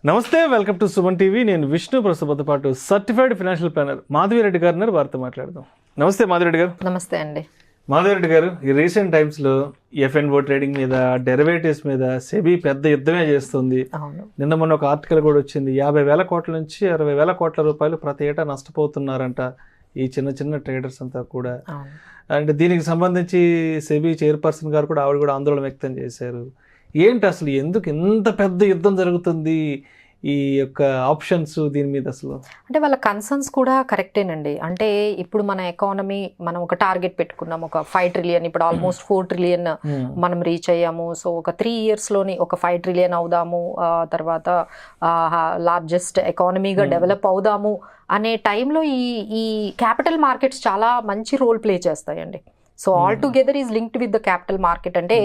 నమస్తే, welcome to Suman TV. నేను విష్ణు. ప్రస్తుతంతో పాటు సర్టిఫైడ్ ఫైనాన్షియల్ ప్లానర్ మాధవిరెడ్డి గారు ఉన్నారు. వారితో మాట్లాడదాం. నమస్తే మాధవిరెడ్డి గారు. నమస్తే అండి. మాధవిరెడ్డి గారు, ఈ రీసెంట్ టైమ్స్లో ఎఫ్ఎన్ఓ ట్రేడింగ్ మీద, డెరివేటివ్స్ మీద సెబీ పెద్ద యుద్ధమే చేస్తుంది. నిన్న మొన్న ఒక ఆర్టికల్ కూడా వచ్చింది, 50,000 కోట్ల నుంచి 60,000 కోట్ల రూపాయలు ప్రతి ఏటా నష్టపోతున్నారంట ఈ చిన్న చిన్న ట్రేడర్స్ అంతా కూడా. అంటే దీనికి సంబంధించి సెబీ చైర్పర్సన్ గారు కూడా ఆవిడ కూడా ఆందోళన వ్యక్తం చేశారు. ఏంటి అసలు, ఎందుకు ఇంత పెద్ద యుద్ధం జరుగుతుంది ఈ యొక్క ఆప్షన్స్ దీని మీద? అసలు అంటే వాళ్ళ కన్సర్న్స్ కూడా కరెక్టేనండి. అంటే ఇప్పుడు మన ఎకానమీ మనం ఒక టార్గెట్ పెట్టుకున్నాం, ఒక 5 ట్రిలియన్, ఇప్పుడు ఆల్మోస్ట్ 4 ట్రిలియన్ మనం రీచ్ అయ్యాము. సో ఒక 3 yearsలోని ఒక 5 ట్రిలియన్ అవుదాము, తర్వాత లార్జెస్ట్ ఎకానమీగా డెవలప్ అవుదాము అనే టైంలో ఈ క్యాపిటల్ మార్కెట్స్ చాలా మంచి రోల్ ప్లే చేస్తాయండి. So all together is linked with the capital market. అంటే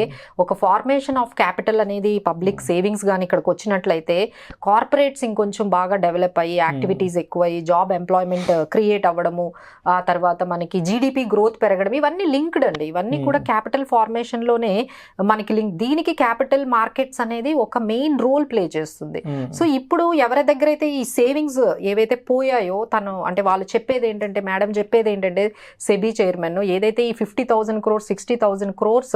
ఒక ఫార్మేషన్ ఆఫ్ క్యాపిటల్ అనేది పబ్లిక్ సేవింగ్స్ కానీ ఇక్కడికి వచ్చినట్లయితే కార్పొరేట్స్ ఇంకొంచెం బాగా డెవలప్ అయ్యి, యాక్టివిటీస్ ఎక్కువ అయ్యి, జాబ్ ఎంప్లాయ్మెంట్ క్రియేట్ అవ్వడము, ఆ తర్వాత మనకి జీడిపి గ్రోత్ పెరగడం, ఇవన్నీ లింక్డ్ అండి. ఇవన్నీ కూడా క్యాపిటల్ ఫార్మేషన్లోనే మనకి లింక్. దీనికి క్యాపిటల్ మార్కెట్స్ అనేది ఒక మెయిన్ రోల్ ప్లే చేస్తుంది. సో ఇప్పుడు ఎవరి దగ్గర అయితే ఈ సేవింగ్స్ ఏవైతే పోయాయో, తను అంటే వాళ్ళు చెప్పేది ఏంటంటే, మేడం చెప్పేది ఏంటంటే, సెబీ చైర్మన్ ఏదైతే ఈ 50,000 crores 60,000 crores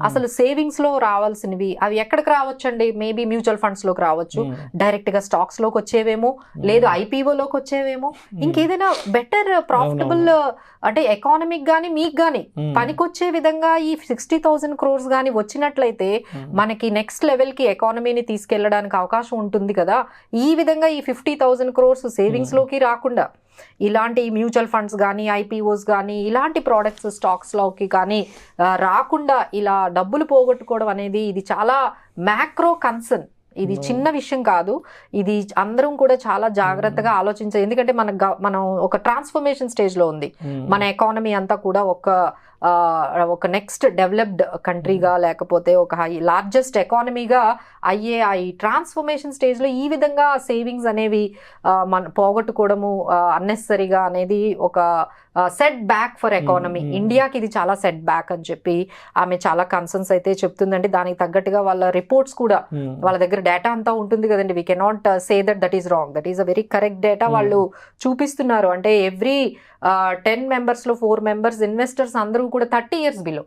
అసలు సేవింగ్స్ లో రావాల్సినవి అవి ఎక్కడికి రావచ్చండి? మేబీ మ్యూచువల్ ఫండ్స్ లోకి రావచ్చు, డైరెక్ట్ గా స్టాక్స్ లోకి వచ్చేవేమో, లేదు ఐపీఓ లోకి వచ్చేవేమో, ఇంకేదైనా బెటర్ ప్రాఫిటబుల్ అంటే ఎకానమిక్ గానీ మీకు గానీ పనికొచ్చే విధంగా ఈ 60,000 crores గానీ వచ్చినట్లయితే మనకి నెక్స్ట్ లెవెల్ కి ఎకానమీని తీసుకెళ్లడానికి అవకాశం ఉంటుంది కదా. ఈ విధంగా ఈ 50,000 crores సేవింగ్స్ లోకి రాకుండా ఇలాంటి మ్యూచువల్ ఫండ్స్ కానీ, ఐపీఓస్ కానీ, ఇలాంటి ప్రోడక్ట్స్ స్టాక్స్లోకి కానీ రాకుండా ఇలా డబ్బులు పోగొట్టుకోవడం అనేది ఇది చాలా మ్యాక్రో కన్సర్న్. ఇది చిన్న విషయం కాదు. ఇది అందరం కూడా చాలా జాగ్రత్తగా ఆలోచించాలి. ఎందుకంటే మనం ఒక ట్రాన్స్ఫర్మేషన్ స్టేజ్లో ఉంది మన ఎకానమీ అంతా కూడా. ఒక నెక్స్ట్ డెవలప్డ్ కంట్రీగా, లేకపోతే ఒక లార్జెస్ట్ ఎకానమీగా అయ్యే ఈ ట్రాన్స్ఫర్మేషన్ స్టేజ్లో ఈ విధంగా సేవింగ్స్ అనేవి మన పోగొట్టుకోవడము అన్నెసరీగా అనేది ఒక సెట్ బ్యాక్ ఫర్ ఎకానమీ. ఇండియాకి ఇది చాలా సెట్ బ్యాక్ అని చెప్పి ఆమె చాలా కన్సర్న్స్ అయితే చెప్తుందండి. దానికి తగ్గట్టుగా వాళ్ళ రిపోర్ట్స్ కూడా, వాళ్ళ దగ్గర డేటా అంతా ఉంటుంది కదండి. We cannot say that is wrong, that is a very correct data వాళ్ళు చూపిస్తున్నారు. అంటే ఎవ్రీ 10 members లో 4 members ఇన్వెస్టర్స్ అందరూ కూడా 30 years బిలో,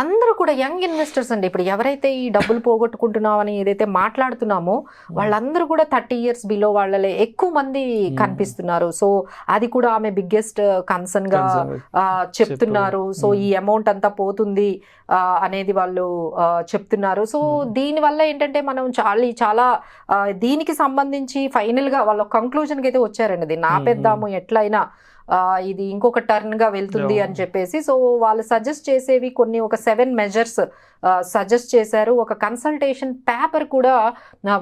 అందరూ కూడా యంగ్ ఇన్వెస్టర్స్ అండి. ఇప్పుడు ఎవరైతే ఈ డబ్బులు పోగొట్టుకుంటున్నామని ఏదైతే మాట్లాడుతున్నామో వాళ్ళందరూ కూడా 30 years బిలో వాళ్ళే ఎక్కువ మంది కనిపిస్తున్నారు. సో అది కూడా ఆమె బిగ్గెస్ట్ కన్సర్న్ గా చెప్తున్నారు. సో ఈ అమౌంట్ అంతా పోతుంది అనేది వాళ్ళు చెప్తున్నారు. సో దీనివల్ల ఏంటంటే మనం చాలా దీనికి సంబంధించి ఫైనల్ గా వాళ్ళ కంక్లూజన్కి అయితే వచ్చారండి. దీన్ని ఆపేద్దాము ఎట్లయినా, ఇది ఇంకొక టర్న్ గా వెళ్తుంది అని చెప్పేసి. సో వాళ్ళు సజెస్ట్ చేసేవి కొన్ని ఒక 7 measures సజెస్ట్ చేశారు. ఒక కన్సల్టేషన్ పేపర్ కూడా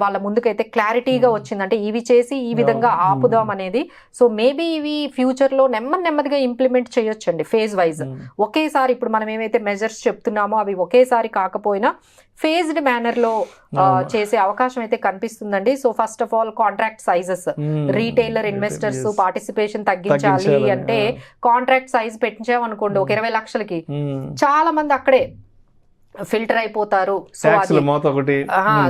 వాళ్ళ ముందుకైతే క్లారిటీగా వచ్చిందంటే ఇవి చేసి ఈ విధంగా ఆపుదాం అనేది. సో మేబీ ఇవి ఫ్యూచర్లో నెమ్మదిగా ఇంప్లిమెంట్ చేయొచ్చండి, ఫేజ్ వైజ్. ఒకేసారి ఇప్పుడు మనం ఏమైతే మెజర్స్ చెప్తున్నామో అవి ఒకేసారి కాకపోయినా ఫేజ్డ్ మేనర్లో చేసే అవకాశం అయితే కనిపిస్తుందండి. So first of all contract sizes, retailer investors participation తగ్గించాలి అంటే కాంట్రాక్ట్ సైజ్ పెంచామనుకోండి ఒక 20 లక్షలకి, చాలా మంది అక్కడే ఫిల్టర్ అయిపోతారు.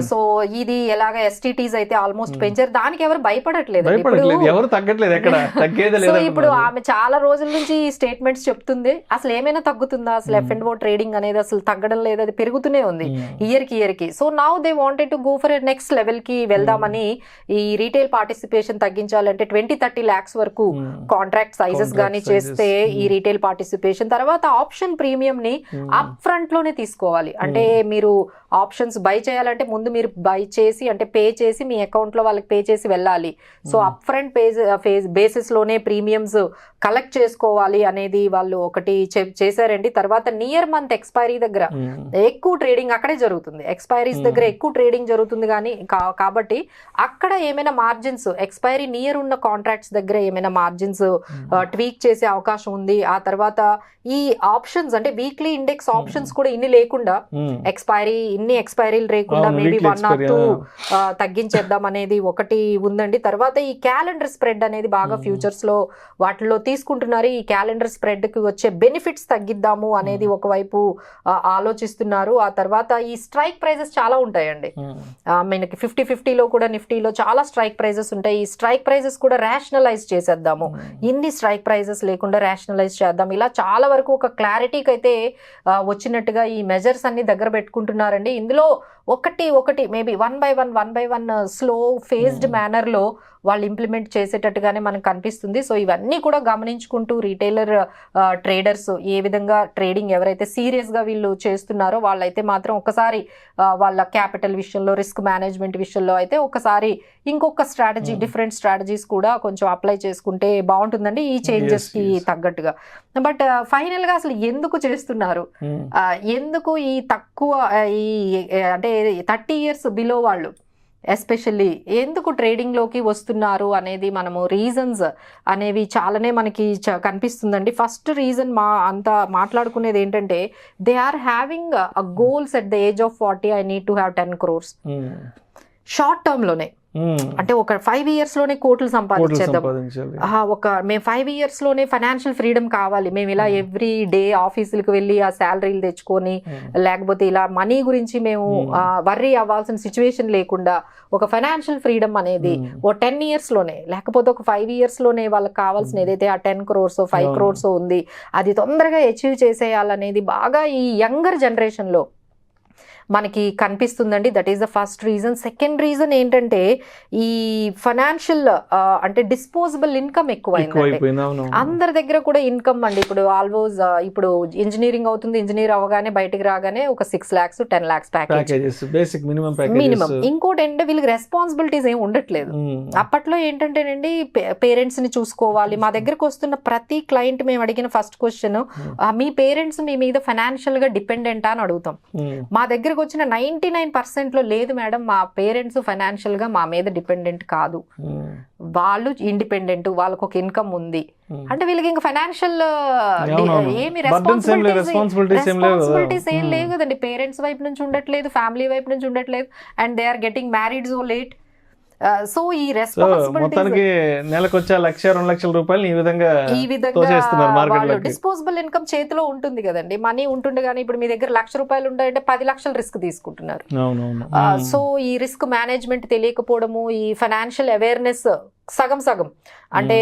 సో ఇది ఎలాగ ఎస్టీటీస్ అయితే ఆల్మోస్ట్ పెంచారు, దానికి ఎవరు భయపడట్లేదు. సో ఇప్పుడు ఆమె చాలా రోజుల నుంచి స్టేట్మెంట్స్ చెప్తుంది, అసలు ఏమైనా తగ్గుతుందా, అసలు ఎఫ్ఎన్ఓ ట్రేడింగ్ అనేది అసలు తగ్గడం లేదు, అది పెరుగుతూనే ఉంది ఇయర్ కి. So now they wanted to go for next level కి వెళ్దామని. ఈ రీటైల్ పార్టిసిపేషన్ తగ్గించాలంటే 20-30 lakhs వరకు కాంట్రాక్ట్ సైజెస్ గానీ చేస్తే ఈ రీటైల్ పార్టిసిపేషన్, తర్వాత ఆప్షన్ ప్రీమియం ని అప్ ఫ్రంట్ లోనే తీసుకోవాలి. అంటే మీరు ఆప్షన్స్ బై చేయాలంటే ముందు మీరు బై చేసి, అంటే పే చేసి మీ అకౌంట్ లో వాళ్ళకి పే చేసి వెళ్ళాలి. సో అప్ ఫ్రంట్ బేసిస్ లోనే ప్రీమియమ్స్ కలెక్ట్ చేసుకోవాలి అనేది వాళ్ళు ఒకటి చేశారండి. తర్వాత నియర్ మంత్ ఎక్స్పైరీ దగ్గర ఎక్కువ ట్రేడింగ్ అక్కడే జరుగుతుంది, ఎక్స్పైరీస్ దగ్గర ఎక్కువ ట్రేడింగ్ జరుగుతుంది. కానీ కాబట్టి అక్కడ ఏమైనా మార్జిన్స్, ఎక్స్పైరీ నియర్ ఉన్న కాంట్రాక్ట్స్ దగ్గర ఏమైనా మార్జిన్స్ ట్వీక్ చేసే అవకాశం ఉంది. ఆ తర్వాత ఈ ఆప్షన్స్ అంటే వీక్లీ ఇండెక్స్ ఆప్షన్స్ కూడా ఇన్ని లేకుండా, ఎక్స్పైరీ ఇన్ని ఇన్ని ఎక్స్పైరీలు లేకుండా మేబీ 1 or 2 తగ్గించేద్దాం అనేది ఒకటి ఉందండి. తర్వాత ఈ క్యాలెండర్ స్ప్రెడ్ అనేది బాగా ఫ్యూచర్స్ లో వాటిలో తీసుకుంటున్నారు. ఈ క్యాలెండర్ స్ప్రెడ్ కి వచ్చే బెనిఫిట్స్ తగ్గిద్దాము అనేది ఒకవైపు ఆలోచిస్తున్నారు. ఆ తర్వాత ఈ స్ట్రైక్ ప్రైజెస్ చాలా ఉంటాయండి. మనకి 50-50లో కూడా నిఫ్టీలో చాలా స్ట్రైక్ ప్రైజెస్ ఉంటాయి. ఈ స్ట్రైక్ ప్రైజెస్ కూడా రేషనలైజ్ చేసేద్దాము, ఇన్ని స్ట్రైక్ ప్రైజెస్ లేకుండా రేషనలైజ్ చేద్దాం, ఇలా చాలా వరకు ఒక క్లారిటీకి అయితే వచ్చినట్టుగా ఈ మెజర్స్ అన్ని దగ్గర పెట్టుకుంటున్నారండి. ఇందులో ఒకటి maybe 1 by 1 slow phased manner లో వాళ్ళు ఇంప్లిమెంట్ చేసేటట్టుగానే మనకు కనిపిస్తుంది. సో ఇవన్నీ కూడా గమనించుకుంటూ రీటైలర్ ట్రేడర్స్ ఏ విధంగా ట్రేడింగ్ ఎవరైతే సీరియస్ గా వీళ్ళు చేస్తున్నారో వాళ్ళైతే మాత్రం ఒకసారి వాళ్ళ క్యాపిటల్ విషయంలో, రిస్క్ మేనేజ్మెంట్ విషయంలో అయితే ఒకసారి ఇంకొక స్ట్రాటజీ, డిఫరెంట్ స్ట్రాటజీస్ కూడా కొంచెం అప్లై చేసుకుంటే బాగుంటుందండి ఈ చేంజెస్ కి తగ్గట్టుగా. బట్ ఫైనల్ గా అసలు ఎందుకు చేస్తున్నారు, ఎందుకు ఈ తక్కువ ఈ అంటే 30 years బిలో వాళ్ళు ఎస్పెషల్లీ ఎందుకు ట్రేడింగ్ లోకి వస్తున్నారు అనేది మనము రీజన్స్ అనేవి చాలానే మనకి కనిపిస్తుందండి. ఫస్ట్ రీజన్ అంతా మాట్లాడుకునేది ఏంటంటే they are having a goals at the age of 40 I need to have 10 crores short term లోనే. అంటే ఒక 5 years లోనే కోట్లు సంపాదించేద్దాం, మేము 5 years లోనే ఫైనాన్షియల్ ఫ్రీడమ్ కావాలి, మేము ఇలా ఎవ్రీ డే ఆఫీసులకు వెళ్ళి ఆ శాలరీలు తెచ్చుకొని లేకపోతే ఇలా మనీ గురించి మేము వర్రీ అవ్వాల్సిన సిచ్యువేషన్ లేకుండా ఒక ఫైనాన్షియల్ ఫ్రీడమ్ అనేది ఓ 10 years లోనే, లేకపోతే ఒక 5 years లోనే వాళ్ళకి కావాల్సిన ఏదైతే ఆ 10 crores 5 crores ఉంది అది తొందరగా అచీవ్ చేసేయాలనేది బాగా ఈ యంగర్ జనరేషన్ లో మనకి కనిపిస్తుందండి. That is the first reason. Second reason ఏంటంటే ఈ ఫైనాన్షియల్ అంటే డిస్పోజబుల్ ఇన్కమ్ ఎక్కువైంది అందరి దగ్గర కూడా. ఇన్కమ్ అండి ఇప్పుడు ఆల్మోస్ట్ ఇప్పుడు ఇంజనీరింగ్ అవుతుంది, ఇంజనీర్ అవగానే బయటకు రాగానే ఒక 6 lakhs 10 lakhs ప్యాకేజ్ మినిమం. ఇంకోటి ఏంటంటే వీళ్ళకి రెస్పాన్సిబిలిటీస్ ఏమి ఉండట్లేదు. అప్పట్లో ఏంటంటేనండి పేరెంట్స్ ని చూసుకోవాలి. మా దగ్గరకు వస్తున్న ప్రతి క్లయింట్ మేము అడిగిన ఫస్ట్ క్వశ్చన్, మీ పేరెంట్స్ మీ మీద ఫైనాన్షియల్ గా డిపెండెంటా అని అడుగుతాం. మా దగ్గర వచ్చిన 99% లో లేదు మేడం, మా పేరెంట్స్ ఫైనాన్షియల్ గా మా మీద డిపెండెంట్ కాదు, వాళ్ళు ఇండిపెండెంట్, వాళ్ళకు ఒక ఇన్కమ్ ఉంది. అంటే వీళ్ళకి ఇంకా ఫైనాన్షియల్ ఏమి రెస్పాన్సిబిలిటీస్ ఏం లేవు కదండి. పేరెంట్స్ వైపు నుంచి ఉండట్లేదు, ఫ్యామిలీ వైపు నుంచి ఉండట్లేదు, and they are getting married so late. So ఈ రెస్పాన్సిబిలిటీ నెలకు వచ్చే 1-2 లక్షల రూపాయలు ఈ విధంగా డిస్పోజబుల్ ఇన్కమ్ చేతిలో ఉంటుంది కదండి, మనీ ఉంటుండగానే ఇప్పుడు మీ దగ్గర 1,00,000 రూపాయలు ఉండాలంటే 10 లక్షలు రిస్క్ తీసుకుంటున్నారు. సో ఈ రిస్క్ మేనేజ్మెంట్ తెలియకపోవడము, ఈ ఫైనాన్షియల్ అవేర్నెస్ సగం అంటే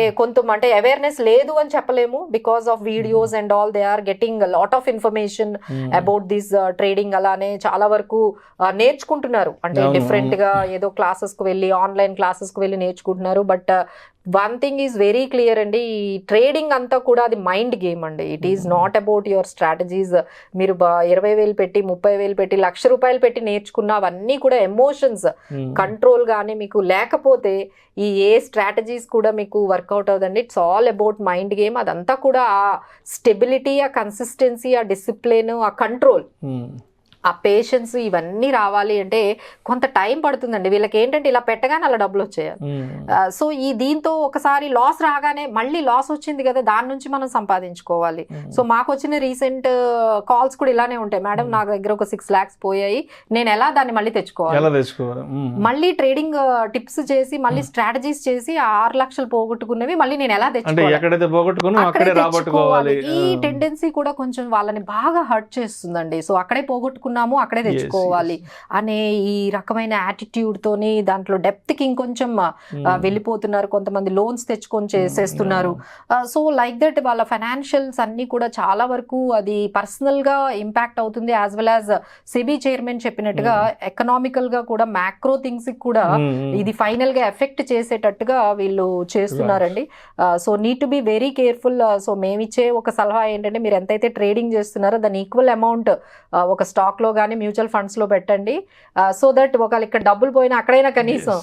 అంటే అవేర్నెస్ లేదు అని చెప్పలేము. Because of videos and all they are getting lot of information about this trading. అలానే చాలా వరకు నేర్చుకుంటున్నారు, అంటే డిఫరెంట్ గా ఏదో క్లాసెస్ కు వెళ్ళి, ఆన్లైన్ క్లాసెస్ కు వెళ్ళి నేర్చుకుంటున్నారు. But one thing is very clear అండి, ఈ ట్రేడింగ్ అంతా కూడా అది మైండ్ గేమ్ అండి. It is not about your strategies. మీరు 20,000 పెట్టి 30,000 పెట్టి 1,00,000 రూపాయలు పెట్టి నేర్చుకున్న అవన్నీ కూడా ఎమోషన్స్ కంట్రోల్ గానీ మీకు లేకపోతే ఈ ఏ స్ట్రాటజీస్ కూడా మీకు వర్కౌట్ అవుతుంది. It's all about mind game. అదంతా కూడా ఆ స్టెబిలిటీ, ఆ కన్సిస్టెన్సీ, ఆ డిసిప్లిన్, ఆ కంట్రోల్, ఆ పేషెన్స్ ఇవన్నీ రావాలి అంటే కొంత టైం పడుతుందండి. వీళ్ళకి ఏంటంటే ఇలా పెట్టగానే అలా డబ్బులు వచ్చేయాలి. సో ఈ దీంతో ఒకసారి లాస్ రాగానే మళ్ళీ లాస్ వచ్చింది కదా, దాని నుంచి మనం సంపాదించుకోవాలి. సో మాకు వచ్చిన రీసెంట్ కాల్స్ కూడా ఇలానే ఉంటాయి, మేడం నా దగ్గర ఒక 6 lakhs పోయాయి, నేను ఎలా దాన్ని మళ్ళీ తెచ్చుకోవాలి, మళ్ళీ ట్రేడింగ్ టిప్స్ చేసి మళ్ళీ స్ట్రాటజీస్ చేసి 6 లక్షలు పోగొట్టుకున్నవి మళ్ళీ నేను ఎలా తెచ్చుకోవాలి. ఈ టెండెన్సీ కూడా కొంచెం వాళ్ళని బాగా హర్ట్ చేస్తుందండి. సో అక్కడే పోగొట్టుకున్నాము, అక్కడే తెచ్చుకోవాలి అనే ఈ రకమైన యాటిట్యూడ్ తోని దాంట్లో డెప్త్ కి ఇంకొంచెం వెళ్ళిపోతున్నారు. కొంతమంది లోన్స్ తెచ్చుకొని చేసేస్తున్నారు. సో లైక్ దట్ వాళ్ళ ఫైనాన్షియల్స్ అన్ని కూడా చాలా వరకు అది పర్సనల్ గా ఇంపాక్ట్ అవుతుంది. As well as SEBI chairman చెప్పినట్టుగా ఎకనామికల్ గా కూడా మ్యాక్రో థింగ్స్ కూడా ఇది ఫైనల్ గా ఎఫెక్ట్ చేసేటట్టుగా వీళ్ళు చేస్తున్నారండి. So need to be very careful. So మేమిచ్చే ఒక సలహా ఏంటంటే మీరు ఎంతైతే ట్రేడింగ్ చేస్తున్నారో దాని ఈక్వల్ అమౌంట్ ఒక స్టాక్ లో కానీ మ్యూచువల్ ఫండ్స్ లో పెట్టండి. సో దట్ ఒకవేళ ఇక్కడ డబ్బులు పోయినా అక్కడైనా కనీసం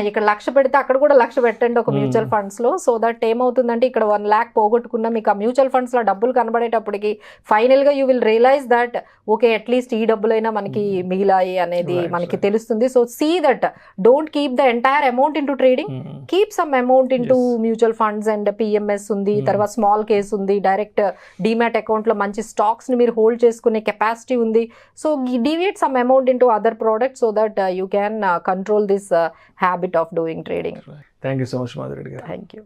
ఇక్కడ 1,00,000 పెడితే అక్కడ కూడా 1,00,000 పెట్టండి ఒక మ్యూచువల్ ఫండ్స్ లో. సో దట్ ఏమవుతుందంటే ఇక్కడ 1 lakh పోగొట్టుకున్న మీకు ఆ మ్యూచువల్ ఫండ్స్ లో డబ్బులు కనబడేటప్పటికి ఫైనల్ గా you will realise that okay at least ఈ డబ్బులైనా మనకి మిగిలాయి అనేది మనకి తెలుస్తుంది. So see that don't keep the entire amount into trading, keep some amount into mutual funds and PMS ఉంది, తర్వాత స్మాల్ కేస్ ఉంది, డైరెక్ట్ డిమాట్ అకౌంట్ లో మంచి స్టాక్స్ ని మీరు హోల్డ్ చేసుకునే కెపాసిటీ ఉంది. So deviate some amount into other products so that you can control this habit of doing trading. Thank you so much, Madhuri garu. Thank you.